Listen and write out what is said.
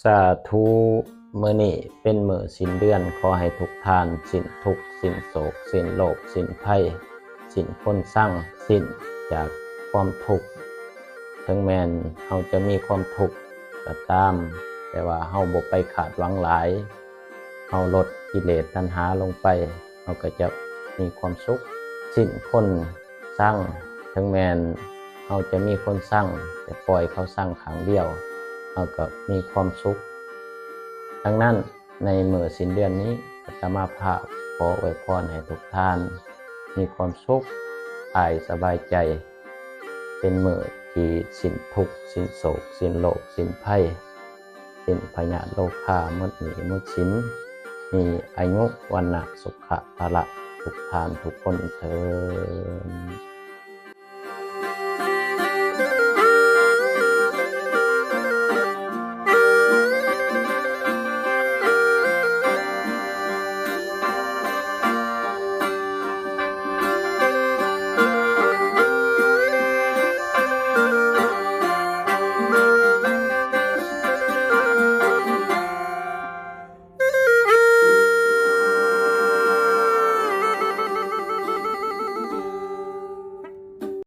สาธุมื้อนี้เป็นมื้อสิ้นเดือนขอให้ทุกท่านสิ้นทุกข์สิ้นโศกสิ้นโรคสิ้นภัยสิ้นคนเศร้าสิ้นจากความทุกข์ถึงแม้นเฮาจะมีความทุกข์ก็ตามแต่ว่าเฮาบ่ไปคาดหวังหลายเฮาลดกิเลสตัณหาลงไปเฮาก็จะมีความสุขสิ้นคนเศร้าถึงแม้นเฮาจะมีคนเศร้าแต่ปล่อยเขาเศร้าครั้งเดียวเฮาก็มีความสุขดังนั้นในมื้อสิ้นเดือนนี้อาตมาภาพขออวยพรให้ทุกท่านมีความสุขกายสบายใจเป็นมื้อที่สิ้นทุกข์สิ้นโศกสิ้นโรคสิ้นภัยสิ้นพยาธิโรคาหมดหนี้หมดสินมีอายุวันนะสุขะพละทุกท่านทุกคนเทอญ